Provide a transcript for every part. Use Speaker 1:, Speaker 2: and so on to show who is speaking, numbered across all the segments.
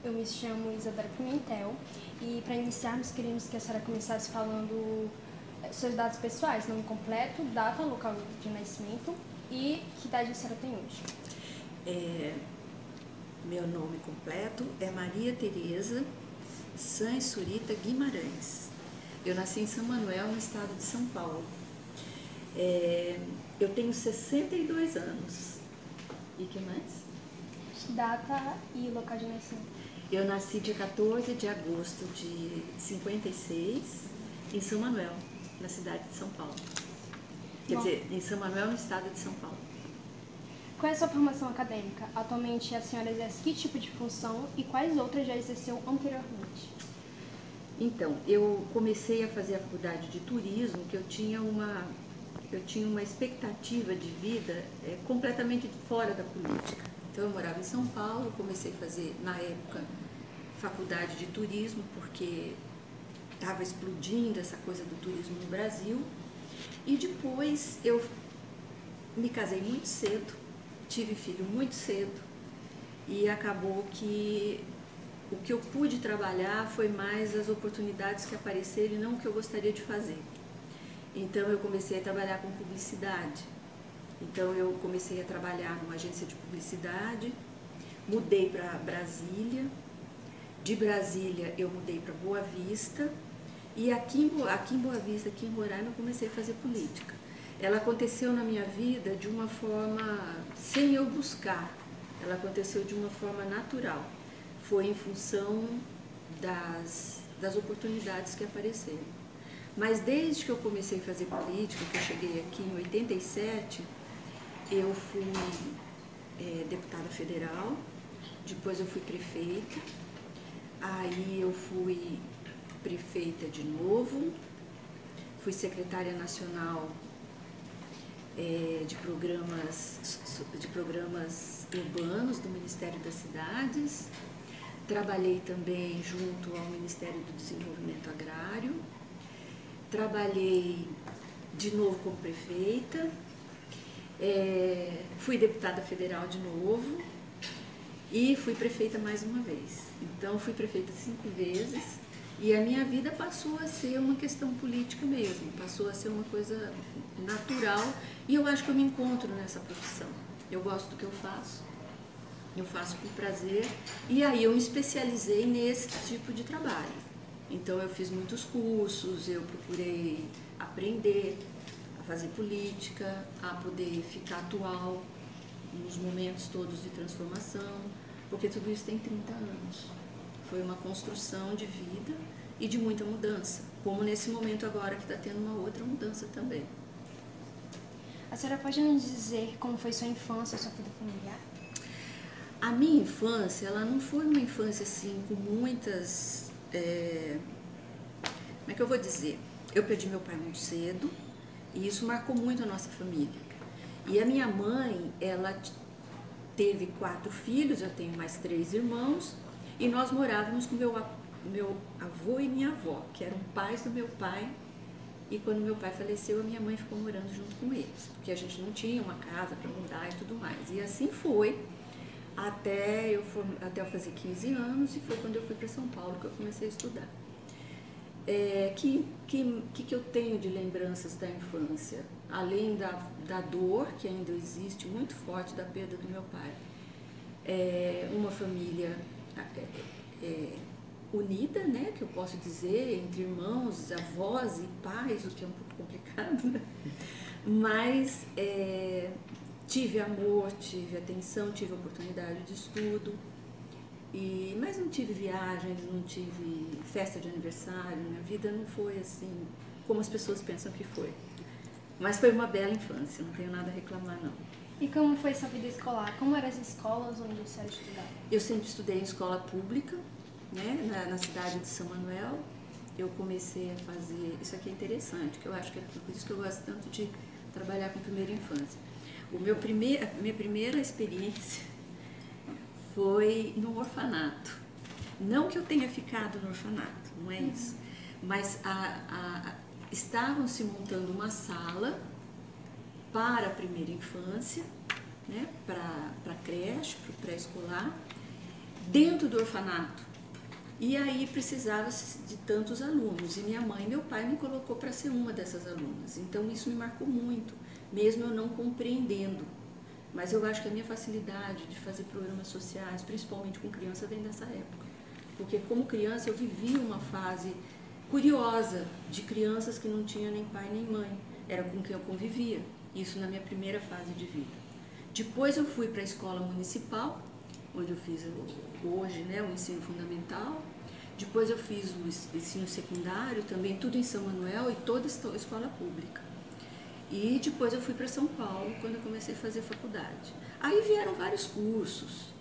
Speaker 1: Eu me chamo Isadora Pimentel e para iniciarmos queríamos que a senhora começasse falando seus dados pessoais, nome completo, data, local de nascimento e que idade a senhora tem hoje.
Speaker 2: Meu nome completo é Maria Tereza Sans Surita Guimarães. Eu nasci em São Manuel, no estado de São Paulo. Eu tenho 62 anos. E que mais?
Speaker 1: Data e local de nascimento.
Speaker 2: Eu nasci dia 14 de agosto de 56, em São Manuel, na cidade de São Paulo. Quer dizer, em São Manuel, no estado de São Paulo.
Speaker 1: Qual é a sua formação acadêmica? Atualmente a senhora exerce que tipo de função e quais outras já exerceu anteriormente?
Speaker 2: Então, eu comecei a fazer a faculdade de turismo, que eu tinha uma expectativa de vida completamente fora da política. Então, eu morava em São Paulo, comecei a fazer, na época, faculdade de turismo, porque estava explodindo essa coisa do turismo no Brasil. E depois eu me casei muito cedo, tive filho muito cedo, e acabou que o que eu pude trabalhar foi mais as oportunidades que apareceram e não o que eu gostaria de fazer. Então eu comecei a trabalhar com publicidade. Então eu comecei a trabalhar numa agência de publicidade, mudei para Brasília, de Brasília eu mudei para Boa Vista e aqui em Boa Vista, aqui em Roraima, eu comecei a fazer política. Ela aconteceu na minha vida de uma forma, sem eu buscar, ela aconteceu de uma forma natural. Foi em função das oportunidades que apareceram. Mas desde que eu comecei a fazer política, que eu cheguei aqui em 87, eu fui deputada federal, depois eu fui prefeita, aí eu fui prefeita de novo, fui secretária nacional de programas urbanos do Ministério das Cidades, trabalhei também junto ao Ministério do Desenvolvimento Agrário, trabalhei de novo como prefeita, fui deputada federal de novo e fui prefeita mais uma vez. Então fui prefeita 5 vezes e a minha vida passou a ser uma questão política mesmo, passou a ser uma coisa natural e eu acho que eu me encontro nessa profissão. Eu gosto do que eu faço com prazer e aí eu me especializei nesse tipo de trabalho. Então eu fiz muitos cursos, eu procurei aprender a fazer política, a poder ficar atual nos momentos todos de transformação, porque tudo isso tem 30 anos. Foi uma construção de vida e de muita mudança, como nesse momento agora que está tendo uma outra mudança também.
Speaker 1: A senhora pode nos dizer como foi sua infância, sua vida familiar?
Speaker 2: A minha infância, ela não foi uma infância assim, com muitas... como é que eu vou dizer? Eu perdi meu pai muito cedo e isso marcou muito a nossa família. E a minha mãe, ela teve 4 filhos, eu tenho mais 3 irmãos, e nós morávamos com meu avô e minha avó, que eram pais do meu pai, e quando meu pai faleceu, a minha mãe ficou morando junto com eles, porque a gente não tinha uma casa para mudar e tudo mais. E assim foi, até eu fazer 15 anos, e foi quando eu fui para São Paulo que eu comecei a estudar. Que eu tenho de lembranças da infância? Além da dor, que ainda existe muito forte, da perda do meu pai. Uma família unida, né, que eu posso dizer, entre irmãos, avós e pais, o que é um pouco complicado, né? Mas tive amor, tive atenção, tive oportunidade de estudo, mas não tive viagens, não tive festa de aniversário, minha vida não foi assim como as pessoas pensam que foi. Mas foi uma bela infância, não tenho nada a reclamar não.
Speaker 1: E como foi sua vida escolar? Como eram as escolas onde a senhora estudava?
Speaker 2: Eu sempre estudei em escola pública, né, na cidade de São Manuel. Eu comecei a fazer, isso aqui é interessante, que eu acho que é por isso que eu gosto tanto de trabalhar com primeira infância. A minha primeira experiência foi no orfanato. Não que eu tenha ficado no orfanato, não é isso. Mas estavam se montando uma sala para a primeira infância, né, para a creche, para o pré-escolar, dentro do orfanato. E aí precisava de tantos alunos, e minha mãe e meu pai me colocou para ser uma dessas alunas. Então isso me marcou muito, mesmo eu não compreendendo. Mas eu acho que a minha facilidade de fazer programas sociais, principalmente com criança, vem dessa época. Porque como criança eu vivi uma fase curiosa de crianças que não tinham nem pai nem mãe. Era com quem eu convivia, isso na minha primeira fase de vida. Depois eu fui para a escola municipal, onde eu fiz hoje, né, o ensino fundamental. Depois eu fiz o ensino secundário também, tudo em São Manuel e toda a escola pública. E depois eu fui para São Paulo, quando eu comecei a fazer faculdade. Aí vieram vários cursos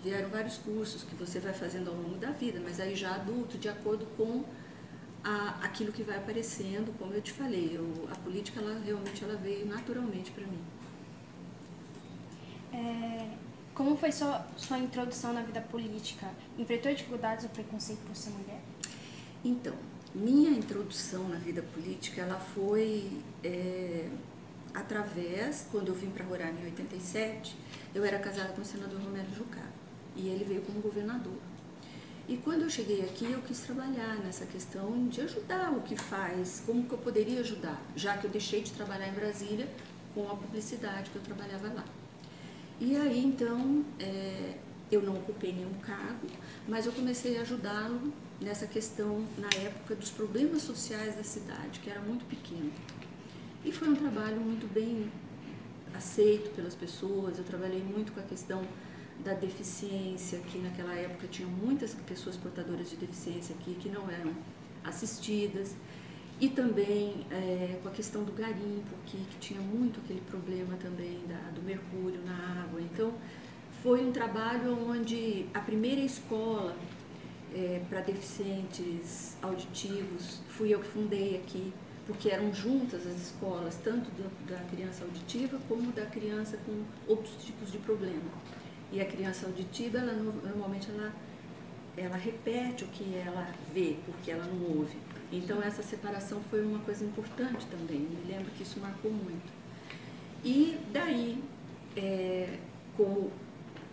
Speaker 2: que você vai fazendo ao longo da vida, mas aí já adulto, de acordo com aquilo que vai aparecendo, como eu te falei. A política, ela veio naturalmente para mim.
Speaker 1: Como foi sua introdução na vida política? Enfrentou dificuldades ou preconceito por ser mulher?
Speaker 2: Então, minha introdução na vida política, ela foi através, quando eu vim para Roraima em 87, eu era casada com o senador Romero Jucá, e ele veio como governador. E quando eu cheguei aqui, eu quis trabalhar nessa questão de ajudar o que faz, como que eu poderia ajudar, já que eu deixei de trabalhar em Brasília com a publicidade que eu trabalhava lá. E aí, então, eu não ocupei nenhum cargo, mas eu comecei a ajudá-lo nessa questão, na época, dos problemas sociais da cidade, que era muito pequeno. E foi um trabalho muito bem aceito pelas pessoas. Eu trabalhei muito com a questão da deficiência, que naquela época tinha muitas pessoas portadoras de deficiência aqui que não eram assistidas. E também com a questão do garimpo aqui, que tinha muito aquele problema também do mercúrio na água. Então, foi um trabalho onde a primeira escola para deficientes auditivos fui eu que fundei aqui, porque eram juntas as escolas, tanto da criança auditiva como da criança com outros tipos de problema. E a criança auditiva, normalmente ela repete o que ela vê, porque ela não ouve. Então essa separação foi uma coisa importante também, me lembro que isso marcou muito. E daí, como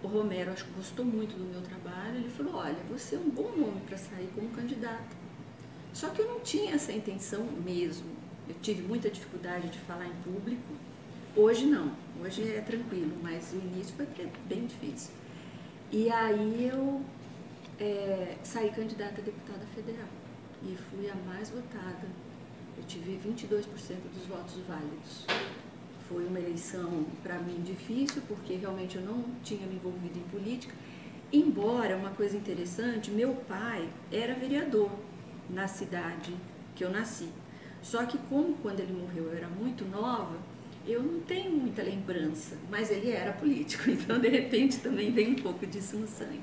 Speaker 2: o Romero, acho que gostou muito do meu trabalho, ele falou, olha, você é um bom nome para sair como candidata. Só que eu não tinha essa intenção mesmo, eu tive muita dificuldade de falar em público. Hoje não, hoje é tranquilo, mas o início foi bem difícil. E aí eu saí candidata a deputada federal e fui a mais votada. Eu tive 22% dos votos válidos. Foi uma eleição, para mim, difícil, porque realmente eu não tinha me envolvido em política. Embora, uma coisa interessante, meu pai era vereador na cidade que eu nasci. Só que como quando ele morreu eu era muito nova, eu não tenho muita lembrança, mas ele era político, então de repente também vem um pouco disso no sangue.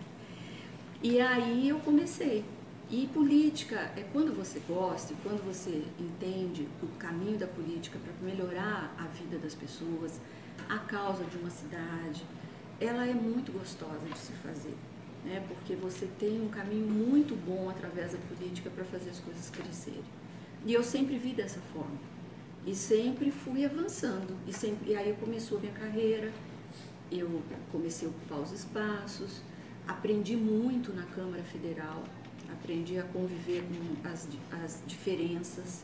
Speaker 2: E aí eu comecei. E política é quando você gosta, quando você entende o caminho da política para melhorar a vida das pessoas, a causa de uma cidade, ela é muito gostosa de se fazer, né? Porque você tem um caminho muito bom através da política para fazer as coisas crescerem. E eu sempre vi dessa forma. E sempre fui avançando. E aí começou a minha carreira, eu comecei a ocupar os espaços, aprendi muito na Câmara Federal, aprendi a conviver com as diferenças,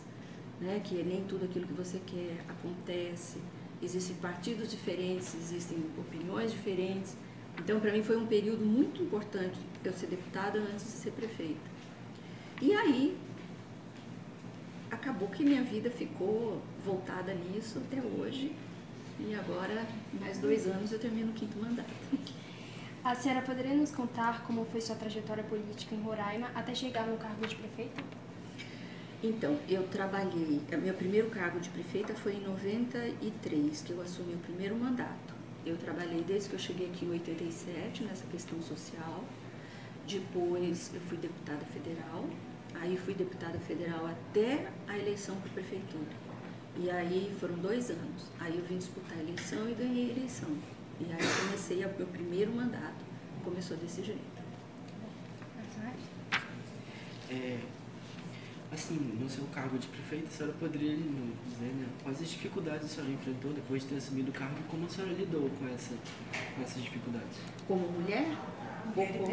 Speaker 2: né? Que nem tudo aquilo que você quer acontece. Existem partidos diferentes, existem opiniões diferentes. Então, para mim, foi um período muito importante eu ser deputada antes de ser prefeita. E aí, acabou que minha vida ficou voltada nisso até hoje. E agora, mais 2 anos, eu termino o 5º mandato.
Speaker 1: A senhora poderia nos contar como foi sua trajetória política em Roraima até chegar no cargo de prefeita?
Speaker 2: Então, eu trabalhei, meu primeiro cargo de prefeita foi em 93, que eu assumi o primeiro mandato. Eu trabalhei desde que eu cheguei aqui em 87, nessa questão social. Depois eu fui deputada federal, aí fui deputada federal até a eleição para a prefeitura. E aí foram 2 anos. Aí eu vim disputar a eleição e ganhei a eleição. E aí eu comecei o meu primeiro mandato, começou desse jeito.
Speaker 3: Assim, no seu cargo de prefeita, a senhora poderia dizer, né, quais as dificuldades a senhora enfrentou depois de ter assumido o cargo e como a senhora lidou com essas dificuldades?
Speaker 2: Como mulher?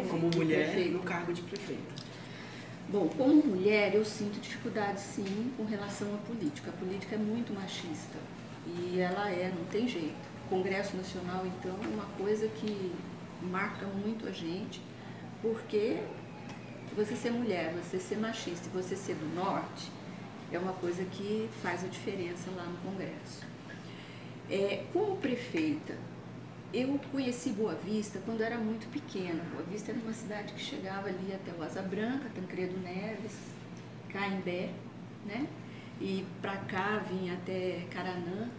Speaker 3: como mulher no cargo de prefeita?
Speaker 2: Bom, como mulher eu sinto dificuldade sim com relação à política. A política é muito machista e ela não tem jeito. O Congresso Nacional, então, é uma coisa que marca muito a gente, porque você ser mulher, você ser machista e você ser do norte é uma coisa que faz a diferença lá no Congresso. Como prefeita, eu conheci Boa Vista quando eu era muito pequena. Boa Vista era uma cidade que chegava ali até o Asa Branca, Tancredo Neves, Caimbé, né? E para cá vinha até Caranã.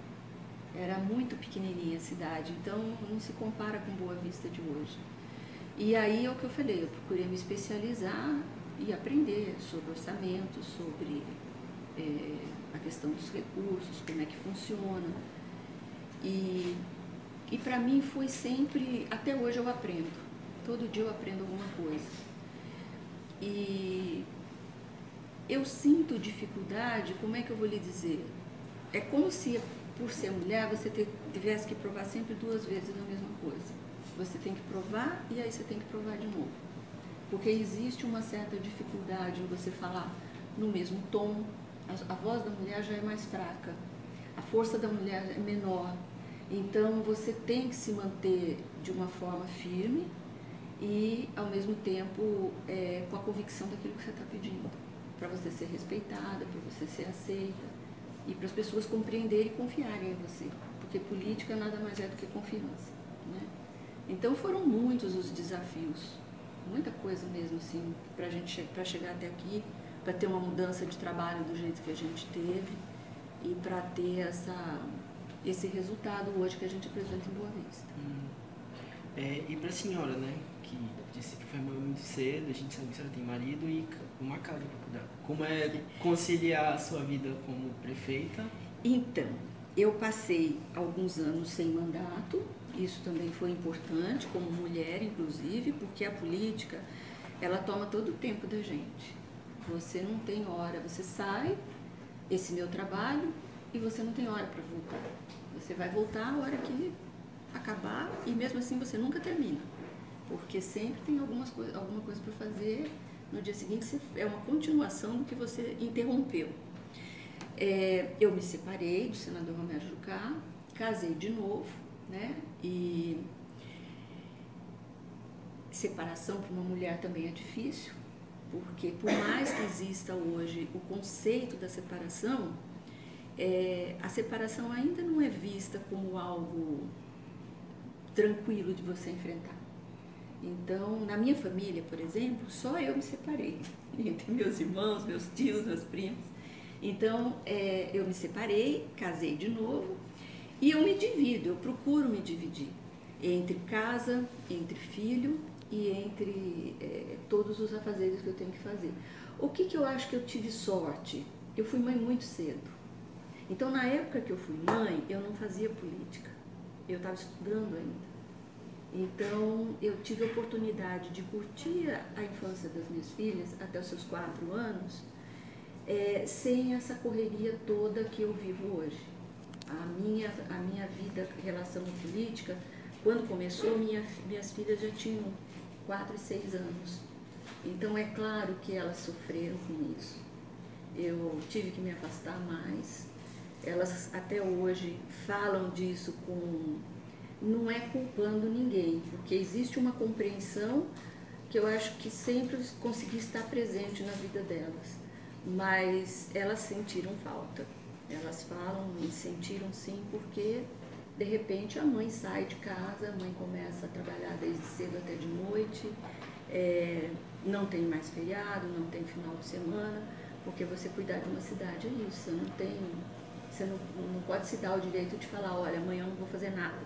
Speaker 2: Era muito pequenininha a cidade, então não se compara com Boa Vista de hoje. E aí é o que eu falei, eu procurei me especializar e aprender sobre orçamento, sobre a questão dos recursos, como é que funciona. E para mim foi sempre, até hoje eu aprendo, todo dia eu aprendo alguma coisa. E eu sinto dificuldade, como é que eu vou lhe dizer? É como se, por ser mulher, você tivesse que provar sempre 2 vezes a mesma coisa. Você tem que provar e aí você tem que provar de novo. Porque existe uma certa dificuldade em você falar no mesmo tom, a voz da mulher já é mais fraca, a força da mulher é menor. Então, você tem que se manter de uma forma firme e, ao mesmo tempo, com a convicção daquilo que você está pedindo, para você ser respeitada, para você ser aceita e para as pessoas compreenderem e confiarem em você, porque política nada mais é do que confiança, né? Então, foram muitos os desafios, muita coisa mesmo, assim, para chegar até aqui, para ter uma mudança de trabalho do jeito que a gente teve e para ter esse resultado hoje que a gente apresenta em Boa Vista.
Speaker 3: E para a senhora, né, que disse que foi mãe muito cedo, a gente sabe que a senhora tem marido e uma casa para cuidar. Como é conciliar a sua vida como prefeita?
Speaker 2: Então, eu passei alguns anos sem mandato, isso também foi importante, como mulher, inclusive, porque a política, ela toma todo o tempo da gente. Você não tem hora, você sai, esse meu trabalho, e você não tem hora para voltar. Você vai voltar a hora que acabar e mesmo assim você nunca termina, porque sempre tem alguma coisa para fazer no dia seguinte, é uma continuação do que você interrompeu. Eu me separei do senador Romero Jucá, casei de novo, né? E separação para uma mulher também é difícil, porque por mais que exista hoje o conceito da separação, a separação ainda não é vista como algo tranquilo de você enfrentar. Então, na minha família, por exemplo, só eu me separei, entre meus irmãos, meus tios, meus primos. Então, eu me separei, casei de novo e eu me divido, eu procuro me dividir entre casa, entre filho e entre todos os afazeres que eu tenho que fazer. O que eu acho que eu tive sorte? Eu fui mãe muito cedo. Então, na época que eu fui mãe, eu não fazia política, eu estava estudando ainda. Então, eu tive a oportunidade de curtir a infância das minhas filhas até os seus 4 anos, sem essa correria toda que eu vivo hoje. A minha vida em relação à política, quando começou, minhas filhas já tinham 4 e 6 anos. Então, é claro que elas sofreram com isso. Eu tive que me afastar mais. Elas até hoje falam disso não é culpando ninguém, porque existe uma compreensão que eu acho que sempre consegui estar presente na vida delas, mas elas sentiram falta. Elas falam e sentiram sim, porque de repente a mãe sai de casa, a mãe começa a trabalhar desde cedo até de noite, não tem mais feriado, não tem final de semana, porque você cuidar de uma cidade é isso, você não pode se dar o direito de falar, olha, amanhã eu não vou fazer nada.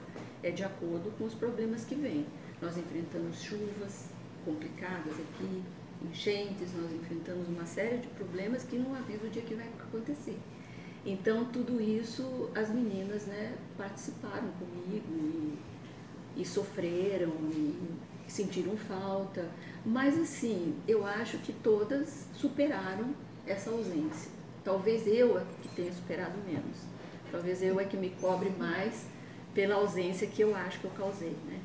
Speaker 2: É de acordo com os problemas que vêm. Nós enfrentamos chuvas complicadas aqui, enchentes, nós enfrentamos uma série de problemas que não avisa o dia que vai acontecer. Então, tudo isso, as meninas, né, participaram comigo e sofreram e sentiram falta. Mas, assim, eu acho que todas superaram essa ausência. Talvez eu que tenha superado menos. Talvez eu que me cobre mais pela ausência que eu acho que eu causei, né?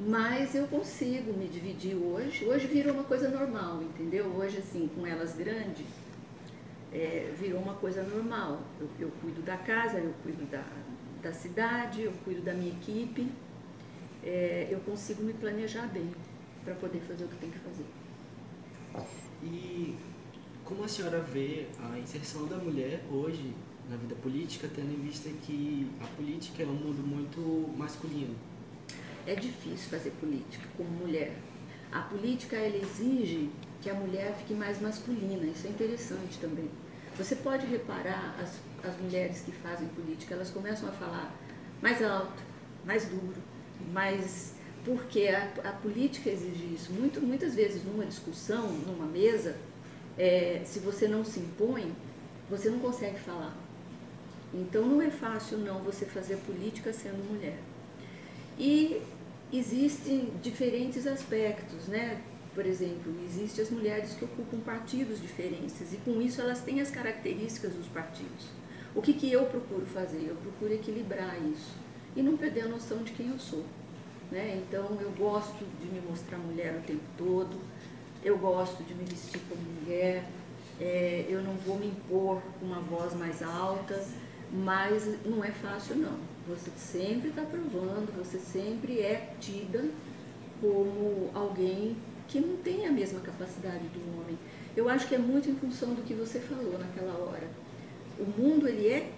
Speaker 2: Mas eu consigo me dividir hoje. Hoje virou uma coisa normal, entendeu? Hoje, assim, com elas grandes, virou uma coisa normal. Eu cuido da casa, eu cuido da cidade, eu cuido da minha equipe. Eu consigo me planejar bem para poder fazer o que tem que fazer.
Speaker 3: E como a senhora vê a inserção da mulher hoje na vida política, tendo em vista que a política é um mundo muito masculino?
Speaker 2: É difícil fazer política como mulher. A política, ela exige que a mulher fique mais masculina, isso é interessante também. Você pode reparar, as mulheres que fazem política, elas começam a falar mais alto, mais duro, mais... Porque a política exige isso. Muitas vezes numa discussão, numa mesa, se você não se impõe, você não consegue falar. Então não é fácil não você fazer política sendo mulher. E existem diferentes aspectos, né? Por exemplo, existem as mulheres que ocupam partidos diferentes e com isso elas têm as características dos partidos. O que eu procuro fazer? Eu procuro equilibrar isso e não perder a noção de quem eu sou, né? Então eu gosto de me mostrar mulher o tempo todo, eu gosto de me vestir como mulher, eu não vou me impor com uma voz mais alta, mas não é fácil não. Você sempre está provando, você sempre é tida como alguém que não tem a mesma capacidade do homem. Eu acho que é muito em função do que você falou naquela hora. O mundo, ele é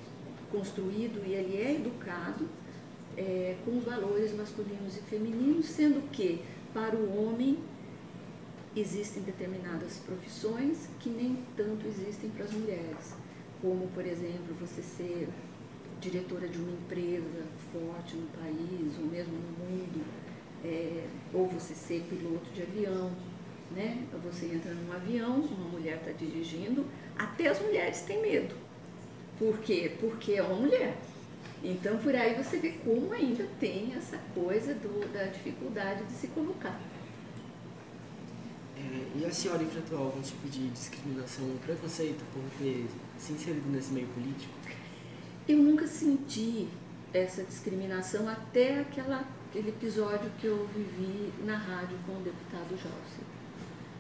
Speaker 2: construído e ele é educado com os valores masculinos e femininos, sendo que, para o homem, existem determinadas profissões que nem tanto existem para as mulheres. Como, por exemplo, você ser diretora de uma empresa forte no país, ou mesmo no mundo, ou você ser piloto de avião, né? Você entra num avião, uma mulher está dirigindo, até as mulheres têm medo. Por quê? Porque é uma mulher. Então, por aí você vê como ainda tem essa coisa da dificuldade de se colocar.
Speaker 3: E a senhora enfrentou algum tipo de discriminação ou preconceito por ter se inserido nesse meio político?
Speaker 2: Eu nunca senti essa discriminação até aquele episódio que eu vivi na rádio com o deputado Jalce.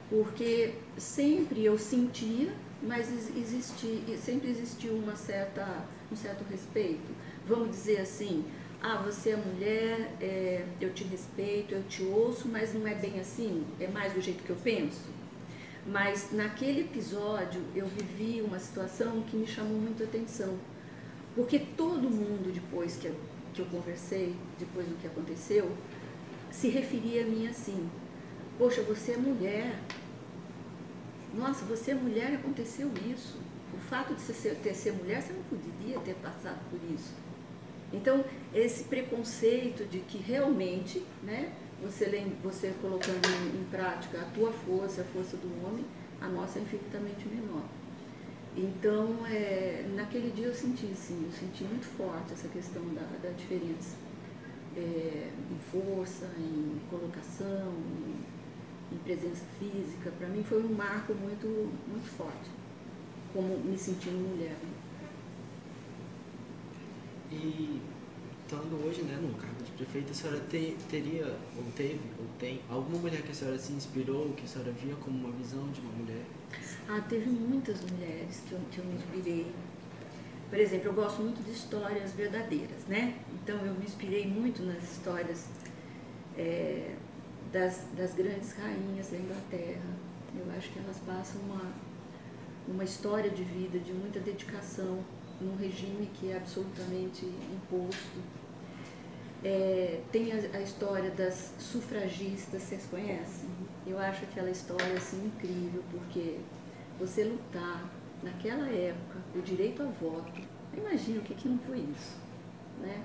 Speaker 2: Porque sempre eu sentia, mas sempre existiu um certo respeito. Vamos dizer assim, você é mulher, eu te respeito, eu te ouço, mas não é bem assim, é mais do jeito que eu penso. Mas naquele episódio eu vivi uma situação que me chamou muito a atenção. Porque todo mundo, depois que eu conversei, depois do que aconteceu, se referia a mim assim: poxa, você é mulher. Nossa, você é mulher e aconteceu isso. O fato de você ser mulher, você não poderia ter passado por isso. Então, esse preconceito de que realmente, né, você colocando em prática a tua força, a força do homem, a nossa é infinitamente menor. Então, naquele dia eu senti muito forte essa questão da diferença em força, em colocação, em presença física. Para mim foi um marco muito, muito forte, como me sentindo mulher.
Speaker 3: E estando hoje, né, no cargo de prefeita, a senhora teria, ou teve, ou tem, alguma mulher que a senhora se inspirou, que a senhora via como uma visão de uma mulher?
Speaker 2: Teve muitas mulheres que eu me inspirei. Por exemplo, eu gosto muito de histórias verdadeiras, né? Então eu me inspirei muito nas histórias das grandes rainhas da Inglaterra. Eu acho que elas passam uma história de vida, de muita dedicação, num regime que é absolutamente imposto. Tem a história das sufragistas, vocês conhecem? Eu acho aquela história assim incrível, porque você lutar naquela época o direito ao voto, imagina o que não foi isso, né?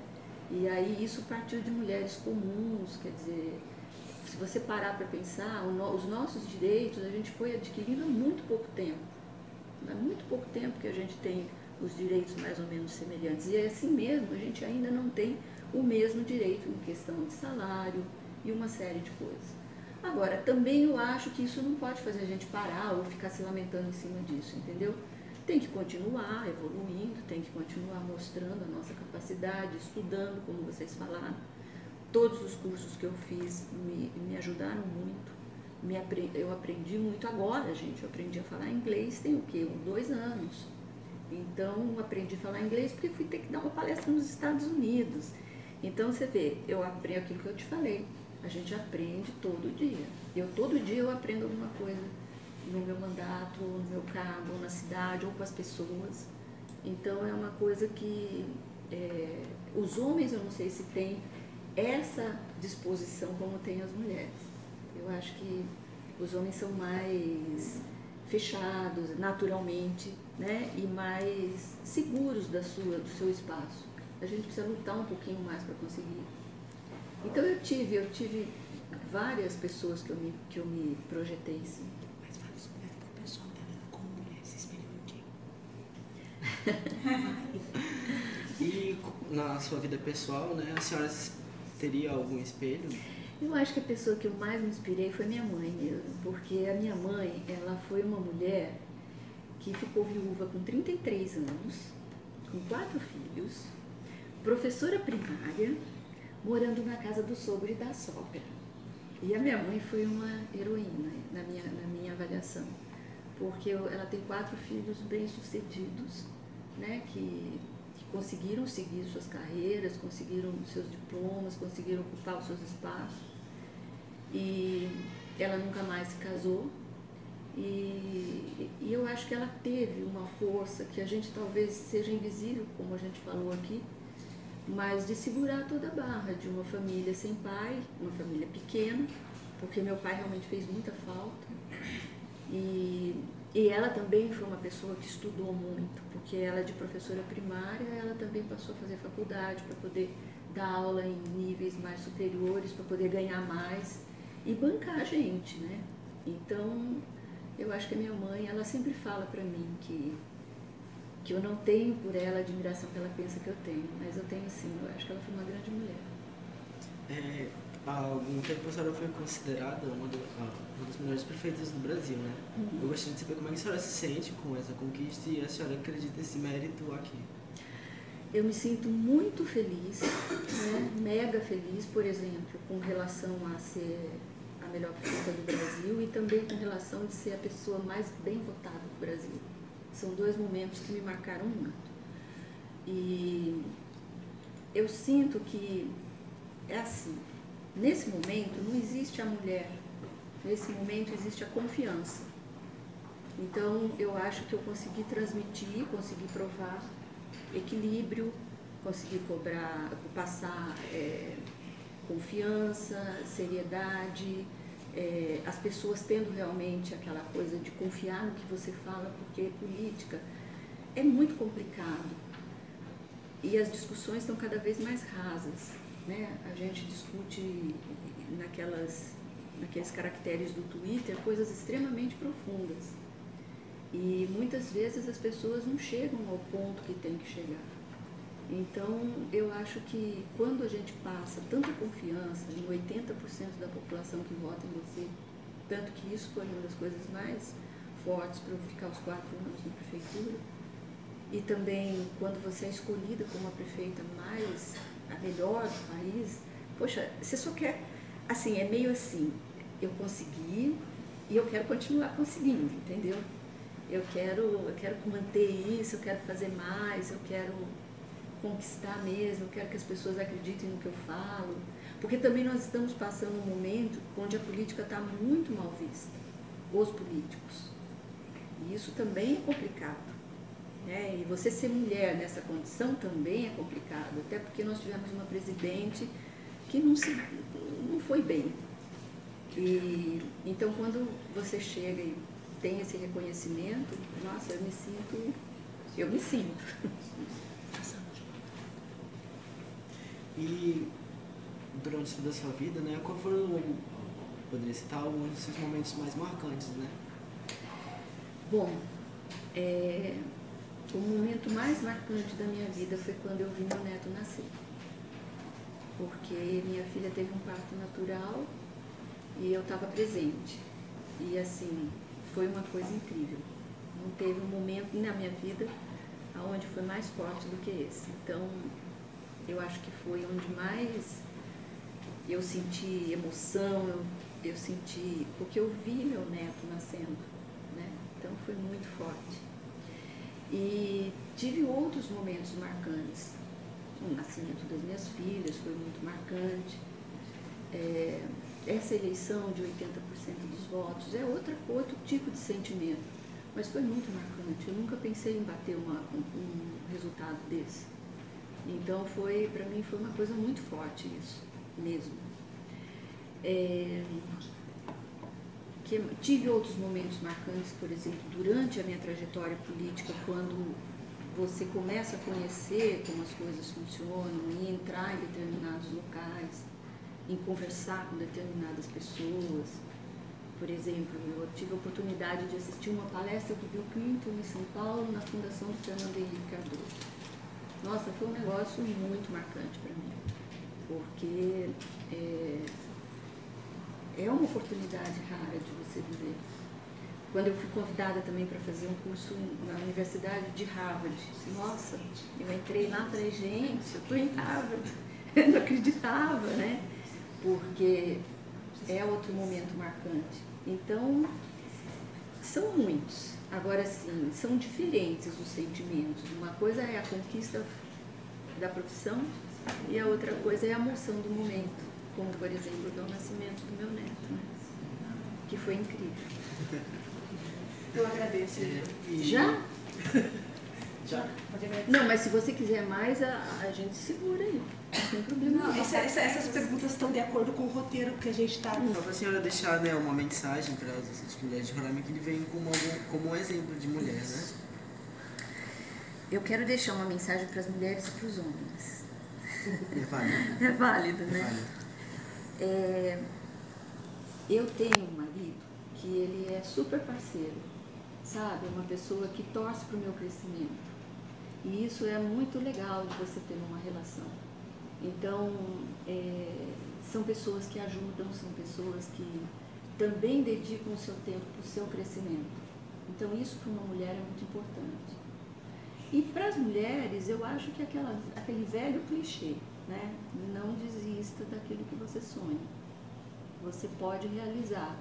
Speaker 2: E aí isso partiu de mulheres comuns, quer dizer, se você parar para pensar, os nossos direitos a gente foi adquirindo há muito pouco tempo. Há muito pouco tempo que a gente tem os direitos mais ou menos semelhantes. E assim mesmo, a gente ainda não tem o mesmo direito em questão de salário e uma série de coisas. Agora, também eu acho que isso não pode fazer a gente parar ou ficar se lamentando em cima disso, entendeu? Tem que continuar evoluindo, tem que continuar mostrando a nossa capacidade, estudando, como vocês falaram, todos os cursos que eu fiz me ajudaram muito. Eu aprendi muito agora, gente. Eu aprendi a falar inglês tem o quê? 2 anos. Então, eu aprendi a falar inglês porque fui ter que dar uma palestra nos Estados Unidos. Então, você vê, eu aprendo aquilo que eu te falei. A gente aprende todo dia. Todo dia eu aprendo alguma coisa no meu mandato, ou no meu cargo, ou na cidade, ou com as pessoas. Então, é uma coisa que os homens, eu não sei se têm essa disposição como tem as mulheres. Eu acho que os homens são mais fechados, naturalmente, né? E mais seguros do seu espaço. A gente precisa lutar um pouquinho mais para conseguir. Então eu tive várias pessoas que eu me projetei, sim.
Speaker 4: Mas fala sobre o pessoal dela como mulher, se espelhou em quem?
Speaker 3: E na sua vida pessoal, né, a senhora teria algum espelho?
Speaker 2: Eu acho que a pessoa que eu mais me inspirei foi minha mãe mesmo, porque a minha mãe, ela foi uma mulher que ficou viúva com 33 anos, com 4 filhos, professora primária, morando na casa do sogro e da sogra. E a minha mãe foi uma heroína na minha avaliação, porque ela tem 4 filhos bem-sucedidos, né, que conseguiram seguir suas carreiras, conseguiram seus diplomas, conseguiram ocupar os seus espaços. E ela nunca mais se casou. E eu acho que ela teve uma força que a gente talvez seja invisível, como a gente falou aqui, mas de segurar toda a barra de uma família sem pai, uma família pequena, porque meu pai realmente fez muita falta. E ela também foi uma pessoa que estudou muito, porque ela de professora primária, ela também passou a fazer faculdade para poder dar aula em níveis mais superiores, para poder ganhar mais e bancar a gente, né? Então, eu acho que a minha mãe, ela sempre fala para mim que eu não tenho por ela a admiração que ela pensa que eu tenho, mas eu tenho sim, eu acho que ela foi uma grande mulher.
Speaker 3: Há algum tempo a senhora foi considerada uma das melhores prefeitas do Brasil, né?
Speaker 2: Uhum.
Speaker 3: Eu gostaria de saber como é que a senhora se sente com essa conquista e a senhora acredita nesse mérito aqui.
Speaker 2: Eu me sinto muito feliz, né? Mega feliz, por exemplo, com relação a ser a melhor prefeita do Brasil e também com relação de ser a pessoa mais bem votada do Brasil. São 2 momentos que me marcaram muito. E eu sinto que é assim, nesse momento não existe a mulher, nesse momento existe a confiança. Então eu acho que eu consegui transmitir, consegui provar equilíbrio, consegui passar confiança, seriedade, as pessoas tendo realmente aquela coisa de confiar no que você fala, porque política é muito complicado e as discussões estão cada vez mais rasas, né? A gente discute naqueles caracteres do Twitter coisas extremamente profundas e muitas vezes as pessoas não chegam ao ponto que tem que chegar. Então, eu acho que quando a gente passa tanta confiança em 80% da população que vota em você, tanto que isso foi uma das coisas mais fortes para eu ficar os 4 anos na prefeitura, e também quando você é escolhida como a prefeita a melhor do país, poxa, você só quer, assim, é meio assim, eu consegui e eu quero continuar conseguindo, entendeu? Eu quero manter isso, eu quero fazer mais, eu quero conquistar mesmo, eu quero que as pessoas acreditem no que eu falo, porque também nós estamos passando um momento onde a política está muito mal vista, os políticos, e isso também é complicado, né? E você ser mulher nessa condição também é complicado, até porque nós tivemos uma presidente que não foi bem, e então quando você chega e tem esse reconhecimento, nossa, eu me sinto.
Speaker 3: E durante toda a sua vida, né, qual foram, poderia citar, alguns dos seus momentos mais marcantes, né?
Speaker 2: Bom, o momento mais marcante da minha vida foi quando eu vi meu neto nascer. Porque minha filha teve um parto natural e eu estava presente. E assim, foi uma coisa incrível. Não teve um momento na minha vida onde foi mais forte do que esse. Então, eu acho que foi onde mais eu senti emoção, eu senti, porque eu vi meu neto nascendo, né? Então foi muito forte. E tive outros momentos marcantes. O nascimento das minhas filhas foi muito marcante. Essa eleição de 80% dos votos é outro tipo de sentimento, mas foi muito marcante. Eu nunca pensei em bater um resultado desse. Então para mim foi uma coisa muito forte isso, mesmo. Tive outros momentos marcantes, por exemplo, durante a minha trajetória política, quando você começa a conhecer como as coisas funcionam e entrar em determinados locais, em conversar com determinadas pessoas. Por exemplo, eu tive a oportunidade de assistir uma palestra do Bill Clinton em São Paulo, na Fundação do Fernando Henrique Cardoso. Nossa, foi um negócio muito marcante para mim, porque é uma oportunidade rara de você viver. Quando eu fui convidada também para fazer um curso na Universidade de Harvard, nossa, eu entrei lá e falei, gente, eu estou em Harvard, eu não acreditava, né? Porque é outro momento marcante. Então, são muitos. Agora sim, são diferentes os sentimentos. Uma coisa é a conquista da profissão e a outra coisa é a emoção do momento, como, por exemplo, o nascimento do meu neto, né? Que foi incrível.
Speaker 4: Eu agradeço.
Speaker 2: Já?
Speaker 4: Já? Pode agradecer.
Speaker 2: Não, mas se você quiser mais, a gente segura aí. Não tem problema.
Speaker 4: Não, essas perguntas estão de acordo com o roteiro que a gente está.
Speaker 3: Só para a senhora deixar, né, uma mensagem para as outras mulheres de Roraima, que ele vem como um exemplo de mulher, né?
Speaker 2: Eu quero deixar uma mensagem para as mulheres e para os homens.
Speaker 3: É válido.
Speaker 2: É válido, né?
Speaker 3: É válido.
Speaker 2: Eu tenho um marido que ele é super parceiro, sabe? É uma pessoa que torce para o meu crescimento. E isso é muito legal de você ter uma relação. Então, são pessoas que ajudam, são pessoas que também dedicam o seu tempo para o seu crescimento. Então, isso para uma mulher é muito importante. E para as mulheres, eu acho que aquele velho clichê, né? Não desista daquilo que você sonha. Você pode realizar.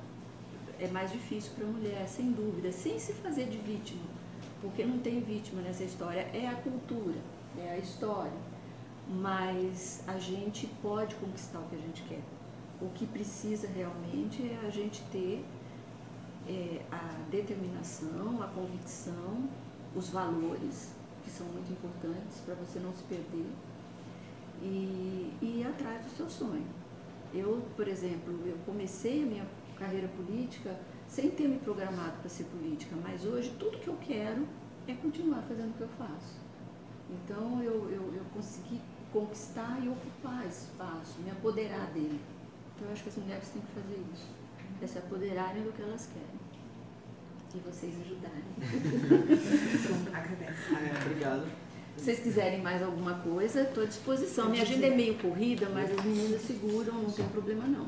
Speaker 2: É mais difícil para a mulher, sem dúvida, sem se fazer de vítima, porque não tem vítima nessa história. É a cultura, é a história. Mas a gente pode conquistar o que a gente quer. O que precisa realmente é a gente ter a determinação, a convicção, os valores, que são muito importantes para você não se perder, e ir atrás do seu sonho. Eu, por exemplo, eu comecei a minha carreira política sem ter me programado para ser política, mas hoje tudo que eu quero é continuar fazendo o que eu faço. Então eu consegui conquistar e ocupar esse espaço, me apoderar dele. Então eu acho que as mulheres têm que fazer isso, é se apoderarem do que elas querem e vocês ajudarem.
Speaker 4: Agradeço.
Speaker 3: Obrigado.
Speaker 2: Se vocês quiserem mais alguma coisa, estou à disposição. Minha agenda é meio corrida, mas as meninas seguram, não tem problema não.